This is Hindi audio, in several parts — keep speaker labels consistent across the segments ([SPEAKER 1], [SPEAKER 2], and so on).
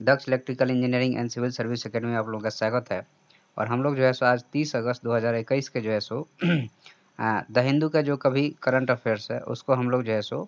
[SPEAKER 1] Daksha electrical engineering and civil service academy में आप लोगों का स्वागत है। और हम लोग जो है सो आज 30 अगस्त 2021 के जो है सो द हिंदू का जो कभी करंट अफेयर्स है उसको हम लोग जो है सो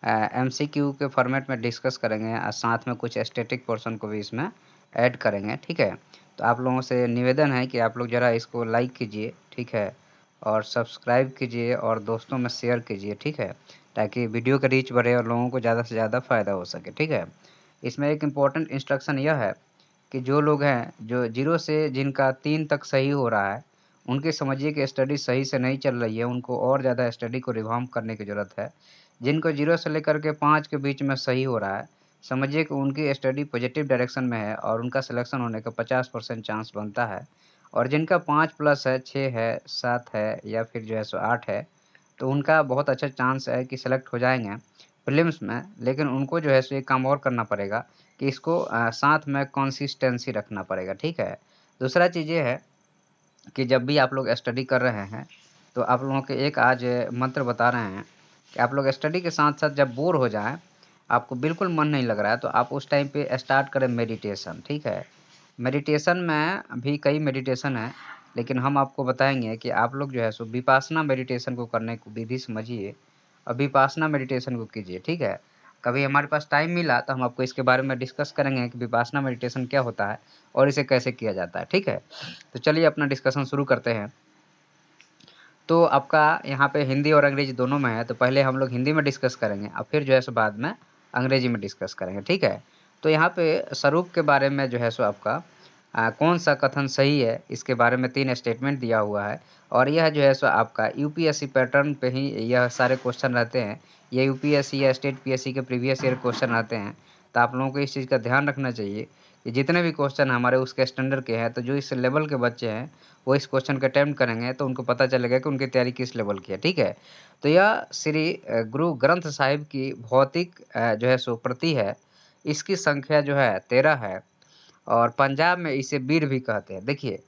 [SPEAKER 1] एमसीक्यू के फॉर्मेट में डिस्कस करेंगे और साथ में कुछ स्टैटिक पोर्शन को भी इसमें ऐड करेंगे, ठीक है। तो आप लोगों से निवेदन है कि आप लोग ज़रा इसको लाइक कीजिए, ठीक है, और सब्सक्राइब कीजिए और दोस्तों में शेयर कीजिए, ठीक है, ताकि वीडियो का रीच बढ़े और लोगों को ज़्यादा से ज़्यादा फ़ायदा हो सके, ठीक है। इसमें एक इम्पॉर्टेंट इंस्ट्रक्शन यह है कि जो लोग हैं जो 0 से जिनका 3 तक सही हो रहा है, उनकी समझिए कि स्टडी सही से नहीं चल रही है, उनको और ज़्यादा स्टडी को रिवाम्प करने की ज़रूरत है। जिनको 0 से लेकर के 5 के बीच में सही हो रहा है, समझिए कि उनकी स्टडी पॉजिटिव डायरेक्शन में है और उनका सिलेक्शन होने का 50% चांस बनता है। और जिनका 5 प्लस है, 6 है, 7 है या फिर जो है सो 8 है, तो उनका बहुत अच्छा चांस है कि सेलेक्ट हो जाएँगे प्रीलिम्स में। लेकिन उनको जो है सो एक काम और करना पड़ेगा कि इसको साथ में कंसिस्टेंसी रखना पड़ेगा, ठीक है। दूसरा चीज़ ये है कि जब भी आप लोग स्टडी कर रहे हैं, तो आप लोगों को एक आज मंत्र बता रहे हैं कि आप लोग स्टडी के साथ-साथ जब बोर हो जाएँ, आपको बिल्कुल मन नहीं लग रहा है, तो आप उस टाइम पे स्टार्ट करें मेडिटेशन, ठीक है। मेडिटेशन में भी कई मेडिटेशन है, लेकिन हम आपको बताएँगे कि आप लोग जो है सो विपासना मेडिटेशन को करने को विधि समझिए और विपासना मेडिटेशन को कीजिए, ठीक है। कभी हमारे पास टाइम मिला तो हम आपको इसके बारे में डिस्कस करेंगे कि विपासना मेडिटेशन क्या होता है और इसे कैसे किया जाता है, ठीक है। तो चलिए अपना डिस्कशन शुरू करते हैं। तो आपका यहाँ पे हिंदी और अंग्रेजी दोनों में है, तो पहले हम लोग हिंदी में डिस्कस करेंगे और फिर जो है सो बाद में अंग्रेजी में डिस्कस करेंगे, ठीक है। तो यहाँ पे स्वरूप के बारे में जो है सो आपका कौन सा कथन सही है, इसके बारे में 3 स्टेटमेंट दिया हुआ है और यह जो है सो आपका यूपीएससी पैटर्न पे ही यह सारे क्वेश्चन रहते हैं। ये यूपीएससी या स्टेट पीएससी के प्रीवियस ईयर क्वेश्चन रहते हैं, तो आप लोगों को इस चीज़ का ध्यान रखना चाहिए कि जितने भी क्वेश्चन हमारे उसके स्टैंडर्ड के हैं, तो जो इस लेवल के बच्चे हैं, वो इस क्वेश्चन को अटेम्प्ट करेंगे तो उनको पता चलेगा कि उनकी तैयारी किस लेवल की है, ठीक है। तो यह श्री गुरु ग्रंथ साहिब की भौतिक जो है सो प्रति है, इसकी संख्या जो है 13 है और पंजाब में इसे बीड़ भी कहते हैं। देखिए,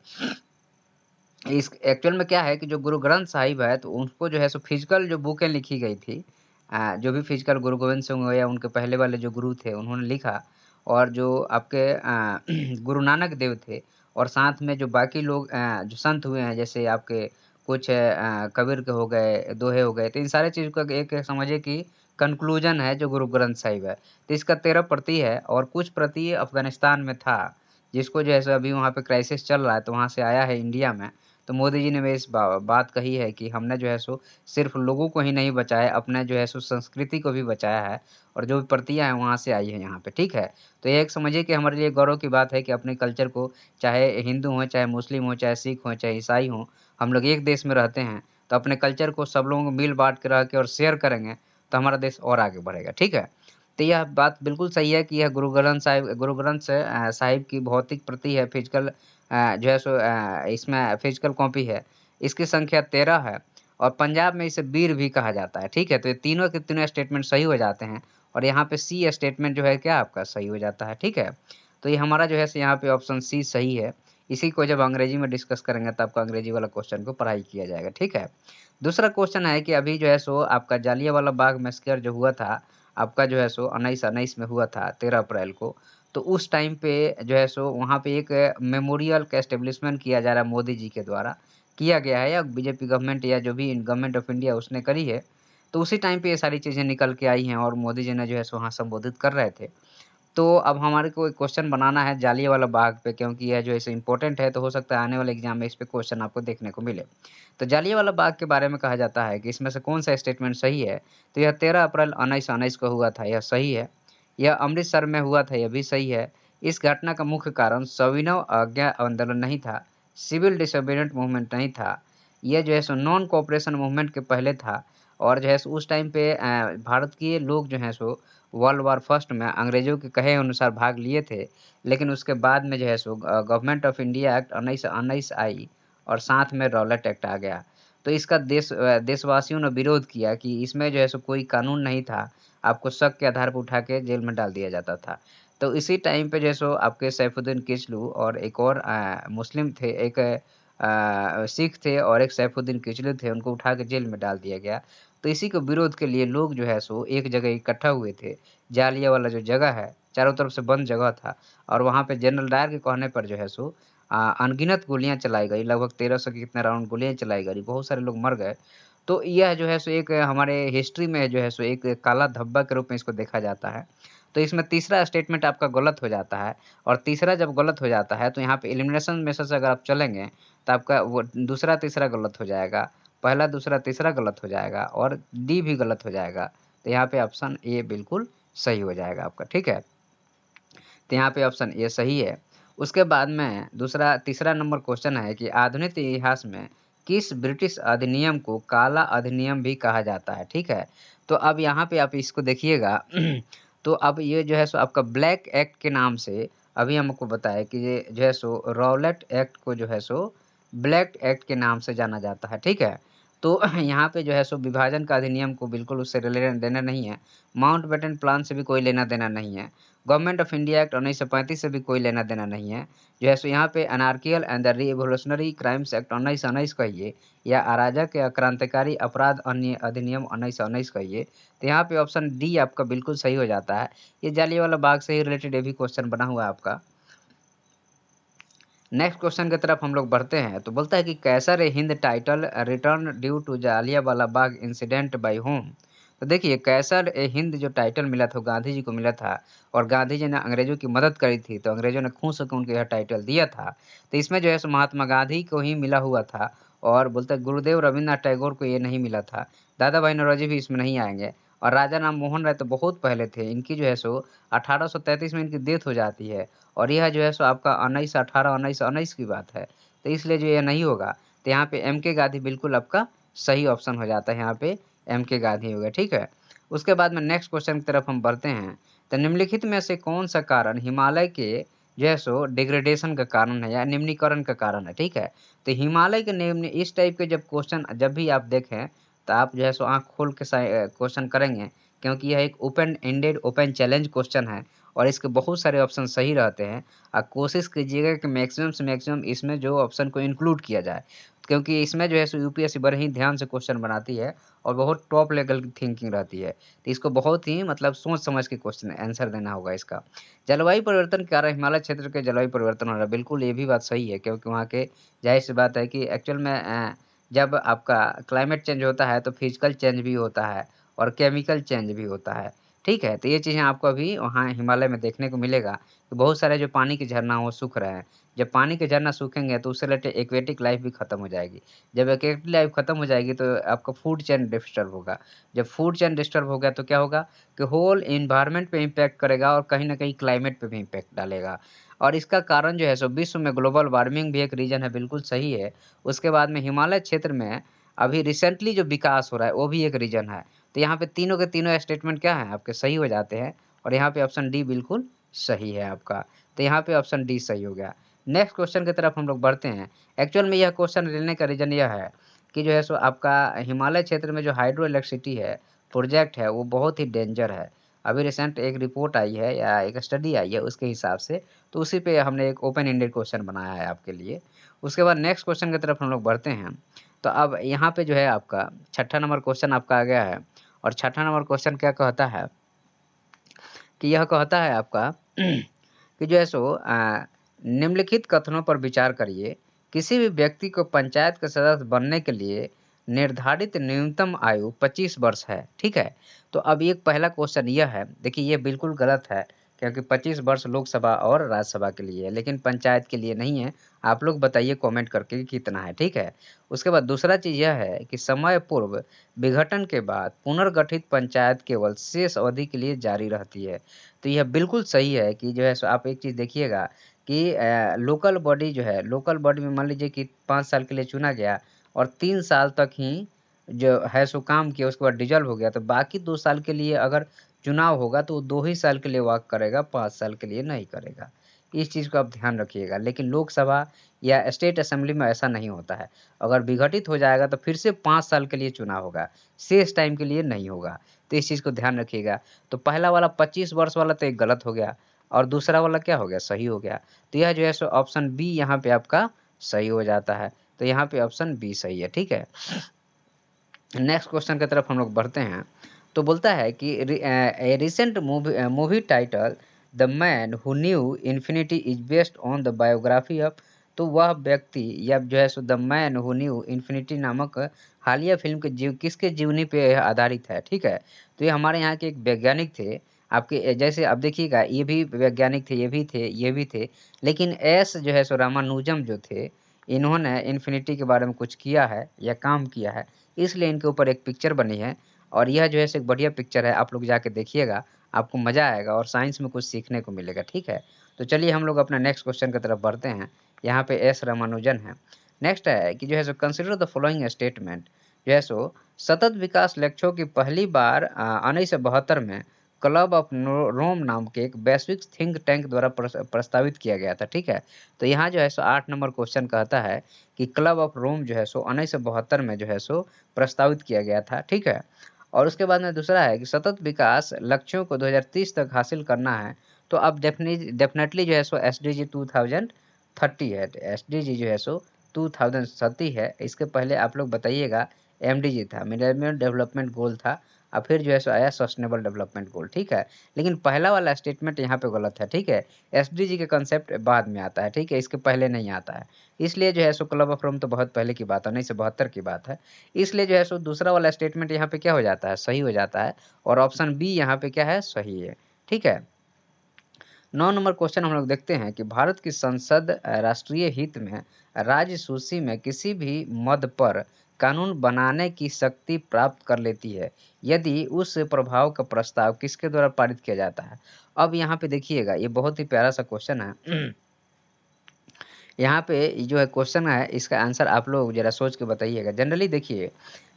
[SPEAKER 1] इस एक्चुअल में क्या है कि जो गुरु ग्रंथ साहिब है, तो उनको जो है सो फिजिकल जो बुकें लिखी गई थी, जो भी फिजिकल गुरु गोविंद सिंह हो या उनके पहले वाले जो गुरु थे, उन्होंने लिखा। और जो आपके गुरु नानक देव थे और साथ में जो बाकी लोग जो संत हुए हैं, जैसे आपके कुछ कबीर के हो गए, दोहे हो गए, तो इन सारी चीज़ का एक समझिए कि कन्क्लूज़न है जो गुरु ग्रंथ साहिब है। तो इसका 13 प्रति है और कुछ प्रति अफ़गानिस्तान में था, जिसको जो है सो अभी वहाँ पे क्राइसिस चल रहा है, तो वहाँ से आया है इंडिया में। तो मोदी जी ने भी इस बात कही है कि हमने जो है सो सिर्फ़ लोगों को ही नहीं बचाया, अपने जो है सो संस्कृति को भी बचाया है और जो भी प्रतियाँ हैं वहाँ से आई हैं यहाँ पे, ठीक है? तो ये एक समझिए कि हमारे लिए गौरव की बात है कि अपने कल्चर को, चाहे हिंदू हों, चाहे मुस्लिम हों, चाहे सिख हों, चाहे ईसाई हों, हम लोग एक देश में रहते हैं, तो अपने कल्चर को सब लोगों को मिल-बाँट के रह के और शेयर करेंगे, तो हमारा देश और आगे बढ़ेगा, ठीक है? तो यह बात बिल्कुल सही है कि यह गुरु ग्रंथ साहिब की भौतिक प्रति है, फिजिकल जो है सो इसमें फिजिकल कॉपी है। इसकी संख्या 13 है और पंजाब में इसे बीर भी कहा जाता है, ठीक है? तो ये तीनों के तीनों स्टेटमेंट सही हो जाते हैं और यहाँ पे सी स्टेटमेंट जो है क्या आपका सही हो जाता है, ठीक है? तो ये हमारा जो है सो यहाँ पे ऑप्शन सी सही है। इसी को जब अंग्रेजी में डिस्कस करेंगे तब आपका अंग्रेजी वाला क्वेश्चन को पढ़ाई किया जाएगा, ठीक है? दूसरा क्वेश्चन है कि अभी जो है सो आपका जालियांवाला बाग मैसेकर जो हुआ था, आपका जो है सो 1919 में हुआ था 13 अप्रैल को। तो उस टाइम पे जो है सो वहाँ पे एक मेमोरियल का एस्टेब्लिशमेंट किया जा रहा है मोदी जी के द्वारा, किया गया है या बीजेपी गवर्नमेंट या जो भी गवर्नमेंट ऑफ इंडिया उसने करी है। तो उसी टाइम पे ये सारी चीज़ें निकल के आई हैं और मोदी जी ने जो है सो वहाँ संबोधित कर रहे थे। तो अब हमारे को एक क्वेश्चन बनाना है जालियांवाला बाग पे, क्योंकि यह जो है सो इम्पोर्टेंट है, तो हो सकता है आने वाले एग्ज़ाम में इस पे क्वेश्चन आपको देखने को मिले। तो जालियांवाला बाग के बारे में कहा जाता है कि इसमें से कौन-सा स्टेटमेंट सही है? तो यह 13 अप्रैल 1919 को हुआ था, यह सही है। यह अमृतसर में हुआ था, यह भी सही है। इस घटना का मुख्य कारण सविनय अवज्ञा आंदोलन नहीं था, सिविल डिसोबीडिएंट मूवमेंट नहीं था। यह जो है सो नॉन कोऑपरेशन मूवमेंट के पहले था और जो है सो उस टाइम पे भारत के लोग जो हैं सो वर्ल्ड वार फर्स्ट में अंग्रेज़ों के कहे अनुसार भाग लिए थे। लेकिन उसके बाद में जो है so government of India act 1919 आई और साथ में रॉलेट एक्ट आ गया। तो इसका देशवासियों ने विरोध किया कि इसमें जो है सो कोई कानून नहीं था। आपको शक के आधार पर उठा के जेल में डाल दिया जाता था। तो इसी टाइम पे जो है सो आपके सैफुद्दीन किचलू और एक और मुस्लिम थे, एक सिख थे और एक सैफुद्दीन किचलू थे, उनको उठा के जेल में डाल दिया गया। तो इसी को विरोध के लिए लोग जो है सो एक जगह इकट्ठा हुए थे। जालिया वाला जो जगह है, चारों तरफ से बंद जगह था और वहाँ पे जनरल डायर के कहने पर जो है सो अनगिनत गोलियाँ चलाई गई, लगभग 1300 के कितने राउंड गोलियाँ चलाई गई, बहुत सारे लोग मर गए। तो यह जो है सो एक हमारे हिस्ट्री में जो है सो एक काला धब्बा के रूप में इसको देखा जाता है। तो इसमें तीसरा स्टेटमेंट आपका गलत हो जाता है और तीसरा जब गलत हो जाता है तो यहाँ पे एलिमिनेशन मेथड से अगर आप चलेंगे तो आपका वो दूसरा तीसरा गलत हो जाएगा। पहला, दूसरा, तीसरा गलत हो जाएगा और डी भी गलत हो जाएगा। तो यहाँ पे ऑप्शन ए बिल्कुल सही हो जाएगा आपका, ठीक है? तो यहाँ पे ऑप्शन ए सही है। उसके बाद में तीसरा नंबर क्वेश्चन है कि आधुनिक इतिहास में किस ब्रिटिश अधिनियम को काला अधिनियम भी कहा जाता है, ठीक है? तो अब यहाँ पे आप इसको देखिएगा तो अब ये जो है सो आपका ब्लैक एक्ट के नाम से अभी हमको बताया कि ये जो है सो रॉलेट एक्ट को जो है सो ब्लैक एक्ट के नाम से जाना जाता है, ठीक है? तो यहाँ पे जो है सो विभाजन का अधिनियम को बिल्कुल उससे लेना-देना नहीं है। माउंटबेटन प्लान से भी कोई लेना-देना नहीं है। गवर्नमेंट ऑफ इंडिया एक्ट 1935 से भी कोई लेना-देना नहीं है। जो है सो यहाँ पे anarchical and the revolutionary crimes act 1919 कहिए या अराजक या क्रांतिकारी अपराध अन्य अधिनियम 1919 कहिए। तो यहाँ पे ऑप्शन डी आपका बिल्कुल सही हो जाता है। ये जालियांवाला बाग से ही रिलेटेड ये भी क्वेश्चन बना हुआ है आपका। नेक्स्ट क्वेश्चन की तरफ हम लोग बढ़ते हैं तो बोलता है कि कैसर-ए-हिंद title return due to Jallianwala Bagh incident by whom? तो देखिए कैसर-ए-हिंद जो टाइटल मिला था वो गांधी जी को मिला था और गांधी जी ने अंग्रेजों की मदद करी थी तो अंग्रेजों ने खुश होकर उनको यह टाइटल दिया था। तो इसमें जो है सो महात्मा गांधी को ही मिला हुआ था और बोलते हैं गुरुदेव रवींद्रनाथ टैगोर को ये नहीं मिला था। दादा भाई नौरोजी भी इसमें नहीं आएँगे और राजा राम मोहन राय तो बहुत पहले थे। इनकी जो है सो 1833 में इनकी डेथ हो जाती है। और यह जो है सो आपका 1918-1919 की बात है। तो इसलिए जो ये नहीं होगा, तो यहाँ पे एम के गांधी बिल्कुल आपका सही ऑप्शन हो जाता है, यहाँ पे एम के गांधी हो गया, ठीक है? उसके बाद में नेक्स्ट क्वेश्चन की तरफ हम बढ़ते हैं। तो निम्नलिखित में से कौन-सा कारण हिमालय के जो है सो डिग्रेडेशन का कारण है या निम्नीकरण का कारण है, ठीक है? तो हिमालय के निम्न इस टाइप के जब क्वेश्चन जब भी आप देखें, तो आप जो है सो आँख खोल के क्वेश्चन करेंगे क्योंकि यह एक open ended open challenge question है और इसके बहुत सारे ऑप्शन सही रहते हैं। कोशिश कीजिएगा कि मैक्सिमम से मैक्सिमम इसमें जो ऑप्शन को इंक्लूड किया जाए, क्योंकि इसमें जो है सो यूपीएससी बड़े ही ध्यान से क्वेश्चन बनाती है और बहुत टॉप लेवल की थिंकिंग रहती है। तो इसको बहुत ही मतलब सोच समझ के क्वेश्चन आंसर देना होगा इसका। जलवायु परिवर्तन के कारण हिमालय क्षेत्र के जलवायु परिवर्तन हो रहा है, बिल्कुल ये भी बात सही है क्योंकि वहाँ के ज़ाहिर-सी बात है कि एक्चुअल में जब आपका क्लाइमेट चेंज होता है तो फिजिकल चेंज भी होता है और केमिकल चेंज भी होता है। ठीक है? तो ये चीज़ें आपको अभी वहाँ हिमालय में देखने को मिलेगा कि बहुत सारे जो पानी के झरना वो सूख रहे हैं। जब पानी के झरना सूखेंगे तो उससे रिलेटेड एक्वेटिक लाइफ़ भी खत्म हो जाएगी। जब एक्वेटिक लाइफ़ खत्म हो जाएगी तो आपका फूड चेन डिस्टर्ब होगा। जब फूड चेन डिस्टर्ब हो गया तो क्या होगा कि होल एनवायरनमेंट पे इम्पैक्ट करेगा और कहीं न कहीं क्लाइमेट पे भी इम्पैक्ट डालेगा। और इसका कारण जो है सो विश्व में ग्लोबल वार्मिंग भी एक रीज़न है, बिल्कुल सही है। उसके बाद में हिमालय क्षेत्र में अभी रिसेंटली जो विकास हो रहा है वो भी एक रीज़न है। तो यहाँ पे तीनों के तीनों स्टेटमेंट क्या हैं आपके सही हो जाते हैं और यहाँ पे ऑप्शन डी बिल्कुल सही है आपका। तो यहाँ पे ऑप्शन डी सही हो गया। नेक्स्ट क्वेश्चन की तरफ हम लोग बढ़ते हैं। एक्चुअल में यह क्वेश्चन लेने का रीज़न यह है कि जो है सो आपका हिमालय क्षेत्र में जो हाइड्रो इलेक्ट्रिसिटी है, प्रोजेक्ट है वो बहुत ही डेंजर है। अभी रिसेंट एक रिपोर्ट आई है या एक स्टडी आई है उसके हिसाब से, तो उसी पे हमने एक ओपन एंडेड क्वेश्चन बनाया है आपके लिए। उसके बाद नेक्स्ट क्वेश्चन की तरफ हम लोग बढ़ते हैं। तो अब यहाँ पे जो है आपका छठा नंबर क्वेश्चन आपका आ गया है और छठा नंबर क्वेश्चन क्या कहता है कि यह कहता है आपका कि जो है सो निम्नलिखित कथनों पर विचार करिए। किसी भी व्यक्ति को पंचायत का सदस्य बनने के लिए निर्धारित न्यूनतम आयु 25 वर्ष है, ठीक है? तो अब ये पहला क्वेश्चन यह है, देखिए ये बिल्कुल गलत है क्योंकि 25 वर्ष लोकसभा और राज्यसभा के लिए है, लेकिन पंचायत के लिए नहीं है। आप लोग बताइए कमेंट करके कि कितना है, ठीक है? उसके बाद दूसरा चीज़ यह है कि समय पूर्व विघटन के बाद पुनर्गठित पंचायत केवल शेष अवधि के लिए जारी रहती है। तो यह बिल्कुल सही है कि जो है सो आप एक चीज़ देखिएगा कि लोकल बॉडी जो है, लोकल बॉडी में मान लीजिए कि 5 साल के लिए चुना गया और 3 साल तक ही जो है सो काम किया, उसके बाद डिसॉल्व हो गया, तो बाकी 2 साल के लिए अगर चुनाव होगा तो वो 2 ही साल के लिए वर्क करेगा, 5 साल के लिए नहीं करेगा। इस चीज़ को आप ध्यान रखिएगा, लेकिन लोकसभा या स्टेट असेंबली में ऐसा नहीं होता है। अगर विघटित हो जाएगा तो फिर से 5 साल के लिए चुनाव होगा, शेष टाइम के लिए नहीं होगा। तो इस चीज़ को ध्यान रखिएगा। तो पहला वाला 25 वर्ष वाला तो एक गलत हो गया और दूसरा वाला क्या हो गया, सही हो गया। तो यह जो है सो ऑप्शन बी यहाँ पे आपका सही हो जाता है। तो यहाँ पे ऑप्शन बी सही है, ठीक है? नेक्स्ट क्वेश्चन की तरफ हम लोग बढ़ते हैं। तो बोलता है कि recent movie title the man who knew infinity is based on the biography of, तो वह व्यक्ति या जो है so the man who knew infinity नामक हालिया फिल्म के किसके जीवनी पे आधारित है, ठीक है। तो ये हमारे यहाँ के एक वैज्ञानिक थे। आपके जैसे अब देखिएगा, ये भी वैज्ञानिक थे, ये भी थे, ये भी थे, लेकिन एस जो है सो रामानुजम जो थे, इन्होंने इन्फिनिटी के बारे में कुछ किया है या काम किया है, इसलिए इनके ऊपर एक पिक्चर बनी है। और यह जो है एक बढ़िया पिक्चर है, आप लोग जाके देखिएगा, आपको मज़ा आएगा और साइंस में कुछ सीखने को मिलेगा, ठीक है। तो चलिए हम लोग अपना नेक्स्ट क्वेश्चन की तरफ बढ़ते हैं। यहाँ पे एस रामानुजन है। नेक्स्ट है कि जो है so consider the following statement, जो है सो सतत विकास लक्ष्यों की पहली बार 1972 में क्लब ऑफ रोम नाम के एक वैश्विक थिंक टैंक द्वारा प्रस्तावित किया गया था, ठीक है। तो यहाँ जो है सो 8 नंबर क्वेश्चन कहता है कि क्लब ऑफ रोम जो है सो 1972 में जो है सो प्रस्तावित किया गया था, ठीक है। और उसके बाद में दूसरा है कि सतत विकास लक्ष्यों को 2030 तक हासिल करना है। तो अब डेफिनेटली जो है सो एसडीजी 2030 है, एसडीजी जो है सो 2030 है। इसके पहले आप लोग बताइएगा, एमडीजी था, मिलेनियम डेवलपमेंट गोल था, और फिर जो है सो आया सस्टेनेबल डेवलपमेंट गोल, ठीक है। लेकिन पहला वाला स्टेटमेंट यहाँ पे गलत है, ठीक है। एसडीजी के कंसेप्ट बाद में आता है, ठीक है, इसके पहले नहीं आता है। इसलिए जो है सो क्लब ऑफ रोम तो बहुत पहले की बात है, 1972 की बात है। इसलिए जो है सो दूसरा वाला स्टेटमेंट यहाँ पे क्या हो जाता है, सही हो जाता है, और ऑप्शन बी यहाँ पे क्या है, सही है, ठीक है। 9 नंबर क्वेश्चन हम लोग देखते हैं कि भारत की संसद राष्ट्रीय हित में राज्य सूची में किसी भी मद पर कानून बनाने की शक्ति प्राप्त कर लेती है यदि उस प्रभाव का प्रस्ताव किसके द्वारा पारित किया जाता है। अब यहाँ पे देखिएगा, ये बहुत ही प्यारा सा क्वेश्चन है। यहाँ पे जो है क्वेश्चन है, इसका आंसर आप लोग जरा सोच के बताइएगा। जनरली देखिए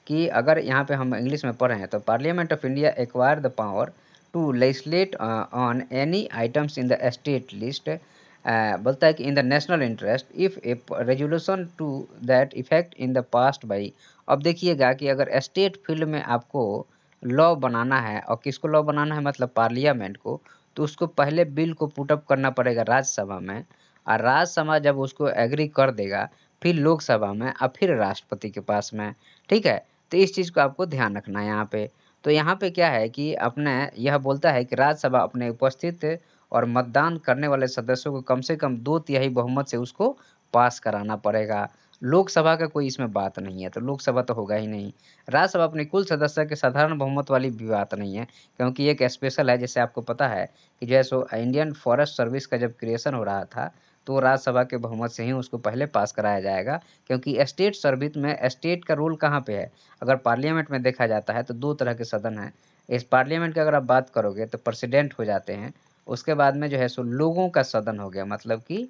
[SPEAKER 1] कि अगर यहाँ पे हम इंग्लिश में पढ़े हैं, तो parliament of India acquire the power to legislate on any items in the state list, बोलता है कि in the national interest if a resolution to that effect in the passed by. अब देखिएगा कि अगर स्टेट फील्ड में आपको लॉ बनाना है, और किसको लॉ बनाना है, मतलब पार्लियामेंट को, तो उसको पहले बिल को पुटअप करना पड़ेगा राज्यसभा में, और राज्यसभा जब उसको एग्री कर देगा, फिर लोकसभा में, और फिर राष्ट्रपति के पास में, ठीक है। तो इस चीज़ को आपको ध्यान रखना है यहाँ पे। तो यहाँ पे क्या है कि अपने यह बोलता है कि राज्यसभा अपने उपस्थित और मतदान करने वाले सदस्यों को कम से कम 2/3 बहुमत से उसको पास कराना पड़ेगा। लोकसभा का कोई इसमें बात नहीं है, तो लोकसभा तो होगा ही नहीं। राज्यसभा अपने कुल सदस्य के साधारण बहुमत वाली भी बात नहीं है, क्योंकि एक स्पेशल है। जैसे आपको पता है कि जो है सो इंडियन फॉरेस्ट सर्विस का जब क्रिएशन हो रहा था, तो राज्यसभा के बहुमत से ही उसको पहले पास कराया जाएगा, क्योंकि स्टेट सर्विस में स्टेट का रोल कहाँ पे है। अगर पार्लियामेंट में देखा जाता है तो दो तरह के सदन हैं। इस पार्लियामेंट की अगर आप बात करोगे तो प्रेसिडेंट हो जाते हैं, उसके बाद में जो है सो लोगों का सदन हो गया, मतलब कि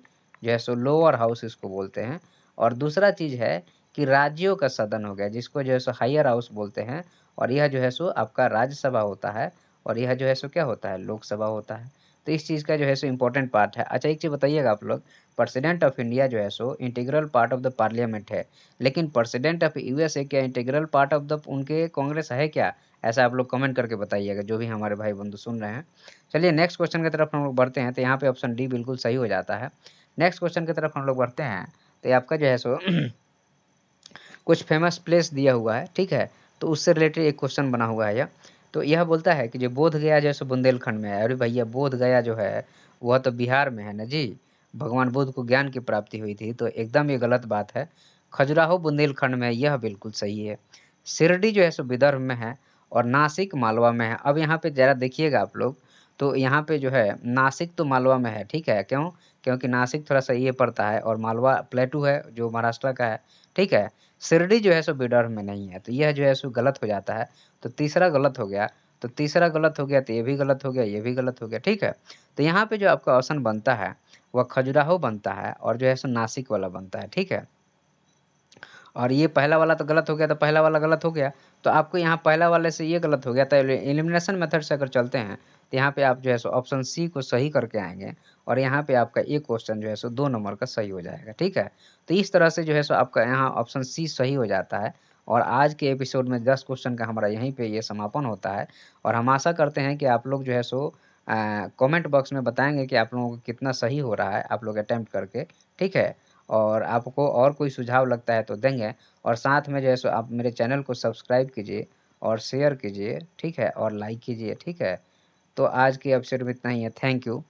[SPEAKER 1] जो है सो लोअर हाउस इसको बोलते हैं। और दूसरा चीज़ है कि राज्यों का सदन हो गया, जिसको जो है सो हायर हाउस बोलते हैं। और यह जो है सो आपका राज्यसभा होता है, और यह जो है सो क्या होता है, लोकसभा होता है। तो इस चीज़ का जो है सो इम्पोर्टेंट पार्ट है। अच्छा, एक चीज़ बताइएगा आप लोग, प्रेसिडेंट ऑफ इंडिया जो है so integral part of the parliament है, लेकिन प्रेसिडेंट ऑफ यूएसए क्या इंटीग्रल पार्ट ऑफ द उनके कांग्रेस है क्या? ऐसा आप लोग कमेंट करके बताइएगा, जो भी हमारे भाई बंधु सुन रहे हैं। चलिए नेक्स्ट क्वेश्चन की तरफ हम लोग बढ़ते हैं। तो यहाँ पे ऑप्शन डी बिल्कुल सही हो जाता है। नेक्स्ट क्वेश्चन की तरफ हम लोग बढ़ते हैं। तो ये आपका जो है सो कुछ फेमस प्लेस दिया हुआ है, ठीक है। तो उससे रिलेटेड एक क्वेश्चन बना हुआ है यह। तो यह बोलता है कि जो बोध गया जो है सो बुंदेलखंड में है। अरे भैया, बोध गया जो है वह तो बिहार में है ना जी। भगवान बुद्ध को ज्ञान की प्राप्ति हुई थी, तो एकदम ये गलत बात है। खजुराहो बुंदेलखंड में है, यह बिल्कुल सही है। शिरडी जो है सो विदर्भ में है, और नासिक मालवा में है। अब यहाँ पे जरा देखिएगा आप लोग, तो यहाँ पे जो है नासिक तो मालवा में है, ठीक है। क्यों? क्योंकि नासिक थोड़ा सा ये पड़ता है, और मालवा प्लेटू है जो महाराष्ट्र का है, ठीक है। शिरडी जो है सो विदर्भ में नहीं है, तो यह जो है सो गलत हो जाता है। तो तीसरा गलत हो गया, तो तीसरा गलत हो गया, तो ये भी गलत हो गया, ये भी गलत हो गया, ठीक है। तो यहाँ पे जो आपका ऑप्शन बनता है वह खजुराहो बनता है, और जो है सो नासिक वाला बनता है, ठीक है। और ये पहला वाला तो गलत हो गया, तो पहला वाला गलत हो गया। तो आपको यहाँ पहला वाले से ये गलत हो गया, तो एलिमिनेशन मेथड से अगर चलते हैं, तो यहाँ पे आप जो है सो ऑप्शन सी को सही करके आएंगे, और यहाँ पे आपका एक क्वेश्चन जो है सो 2 नंबर का सही हो जाएगा, ठीक है। तो इस तरह से जो है सो आपका यहाँ ऑप्शन सी सही हो जाता है। और आज के एपिसोड में 10 क्वेश्चन का हमारा यहीं पे ये समापन होता है। और हम आशा करते हैं कि आप लोग जो है सो कमेंट बॉक्स में बताएंगे कि आप लोगों को कितना सही हो रहा है, आप लोग अटेम्प्ट करके, ठीक है। और आपको और कोई सुझाव लगता है तो देंगे। और साथ में जो है सो आप मेरे चैनल को सब्सक्राइब कीजिए और शेयर कीजिए, ठीक है? और लाइक कीजिए, ठीक है? तो आज की एपिसोड में इतना ही है। Thank you.